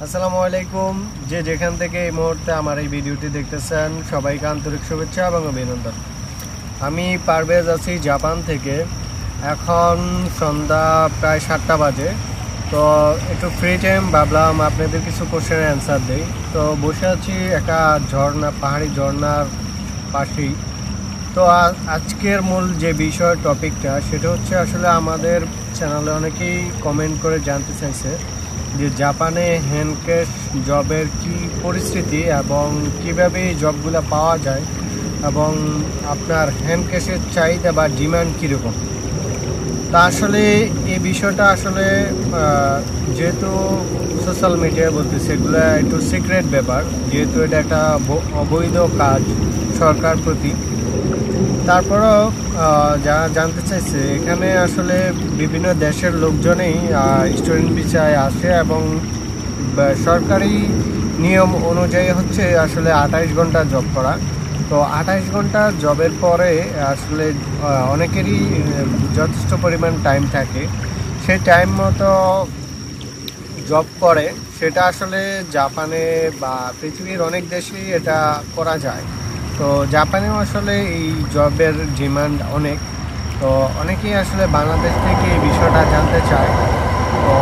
আসসালামু আলাইকুম। যে যেখান থেকে এই মুহূর্তে আমার এই ভিডিওটি দেখতেছেন সবাইকে আন্তরিক শুভেচ্ছা এবং অভিনন্দন। আমি পারভেজ আছি জাপান থেকে। এখন সন্ধ্যা প্রায় 7টা বাজে। তো একটু ফ্রি টাইম ভাবলাম আপনাদের কিছু কোশ্চেনের অ্যান্সার দিই। তো বসে আছি একটা পাহাড়ি ঝর্ণার পাশেই। তো আজকের মূল যে বিষয় টপিকটা সেটা হচ্ছে আসলে আমাদের চ্যানেলে অনেকেই কমেন্ট করে জানতে চাইছে যে জাপানে হ্যান্ড ক্যাশ জবের কি পরিস্থিতি এবং কিভাবে এই জবগুলো পাওয়া যায় এবং আপনার হ্যান্ড ক্যাশের চাহিদা বা ডিমান্ড কীরকম। তা আসলে এই বিষয়টা আসলে যেহেতু সোশ্যাল মিডিয়ায় বলতেছে এগুলো একটু সিক্রেট ব্যাপার, যেহেতু এটা একটা অবৈধ কাজ সরকার প্রতি। তারপরেও যারা জানতে চাইছে এখানে আসলে বিভিন্ন দেশের লোকজনেই স্টুডেন্ট ভিসায় আসে এবং সরকারি নিয়ম অনুযায়ী হচ্ছে আসলে 28 ঘন্টা জব করা। তো 28 ঘন্টা জবের পরে আসলে অনেকেরই যথেষ্ট পরিমাণ টাইম থাকে, সেই টাইম মতো জব করে। সেটা আসলে জাপানে বা পৃথিবীর অনেক দেশেই এটা করা যায়। তো জাপানেও আসলে এই জবের ডিমান্ড অনেক। তো অনেকেই আসলে বাংলাদেশ থেকে এই বিষয়টা জানতে চায়। তো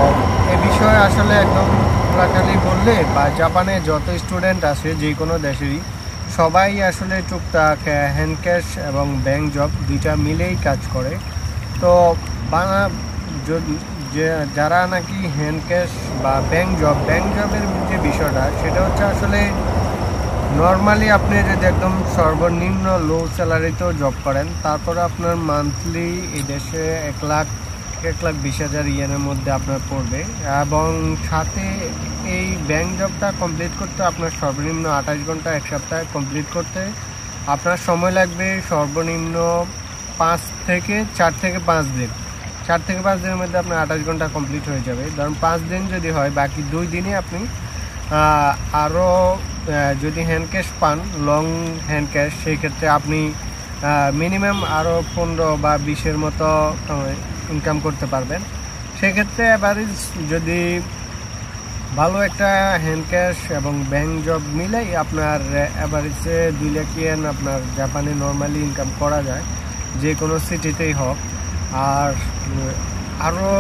এই বিষয়ে আসলে একদম খোলাখালি বললে বা জাপানে যত স্টুডেন্ট আছে যে কোনো দেশেরই সবাই আসলে টুকটাক হ্যান্ড ক্যাশ এবং ব্যাংক জব দুইটা মিলেই কাজ করে। তো যারা নাকি হ্যান্ড ক্যাশ বা ব্যাংক জবের যে বিষয়টা সেটা হচ্ছে আসলে নর্মালি আপনি যদি একদম সর্বনিম্ন লো স্যালারিতেও জব করেন তারপরে আপনার মান্থলি এই দেশে 1,20,000 ইয়েনের মধ্যে আপনার পড়বে এবং সাথে এই ব্যাংক জবটা কমপ্লিট করতে আপনার সর্বনিম্ন 28 ঘন্টা এক সপ্তাহে কমপ্লিট করতে আপনার সময় লাগবে সর্বনিম্ন 4 থেকে 5 দিন। 4 থেকে 5 দিনের মধ্যে আপনার 28 ঘন্টা কমপ্লিট হয়ে যাবে। ধরুন 5 দিন যদি হয়, বাকি 2 দিনই আপনি আরও যদি হ্যান্ড ক্যাশ পান, লং হ্যান্ড ক্যাশ, সেই ক্ষেত্রে আপনি মিনিমাম আরও 15 বা 20-এর মতো ইনকাম করতে পারবেন। সেক্ষেত্রে অ্যাভারেজ যদি ভালো একটা হ্যান্ড ক্যাশ এবং ব্যাংক জব মিলেই আপনার অ্যাভারেজে 2 লাখ ইয়েন আপনার জাপানে নর্মালি ইনকাম করা যায়, যে কোনো সিটিতেই হোক। আর আরও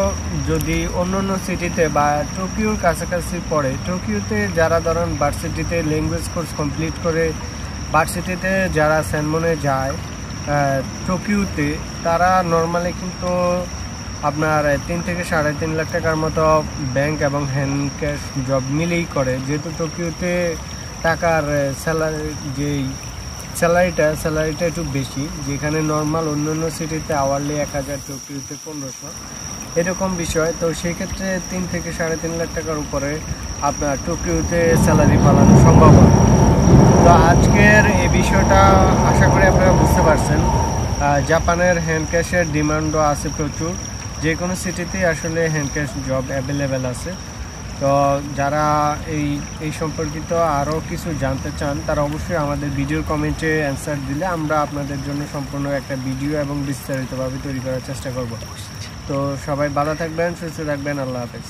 যদি অন্য অন্য সিটিতে বা টোকিওর কাছাকাছি পড়ে, টোকিওতে যারা ধরেন ভার্সিটিতে ল্যাঙ্গুয়েজ কোর্স কমপ্লিট করে ভার্সিটিতে যারা সেনমনে যায় টোকিওতে, তারা নর্মালি কিন্তু আপনার 3 থেকে 3.5 লাখ টাকার মতো ব্যাংক এবং হ্যান্ড ক্যাশ জব মিলেই করে। যেহেতু টোকিওতে টাকার স্যালারিটা একটু বেশি, যেখানে নর্মাল অন্য অন্য সিটিতে আওয়ারলি 1000, টোকিওতে 1500 এরকম বিষয়। তো সেই ক্ষেত্রে 3 থেকে 3.5 লাখ টাকার উপরে আপনার টোকিওতে স্যালারি পাওয়ানো সম্ভব হয়। তো আজকের এই বিষয়টা আশা করি আপনারা বুঝতে পারছেন। জাপানের হ্যান্ড ক্যাশের ডিমান্ডও আছে প্রচুর, যে কোনো সিটিতেই আসলে হ্যান্ড ক্যাশ জব অ্যাভেলেবেল আছে। তো যারা এই সম্পর্কিত আরও কিছু জানতে চান তারা অবশ্যই আমাদের ভিডিওর কমেন্টে অ্যান্সার দিলে আমরা আপনাদের জন্য সম্পূর্ণ একটা ভিডিও এবং বিস্তারিতভাবে তৈরি করার চেষ্টা করব। তো সবাই ভালো থাকবেন, সুস্থ থাকবেন, আল্লাহ হাফেজ।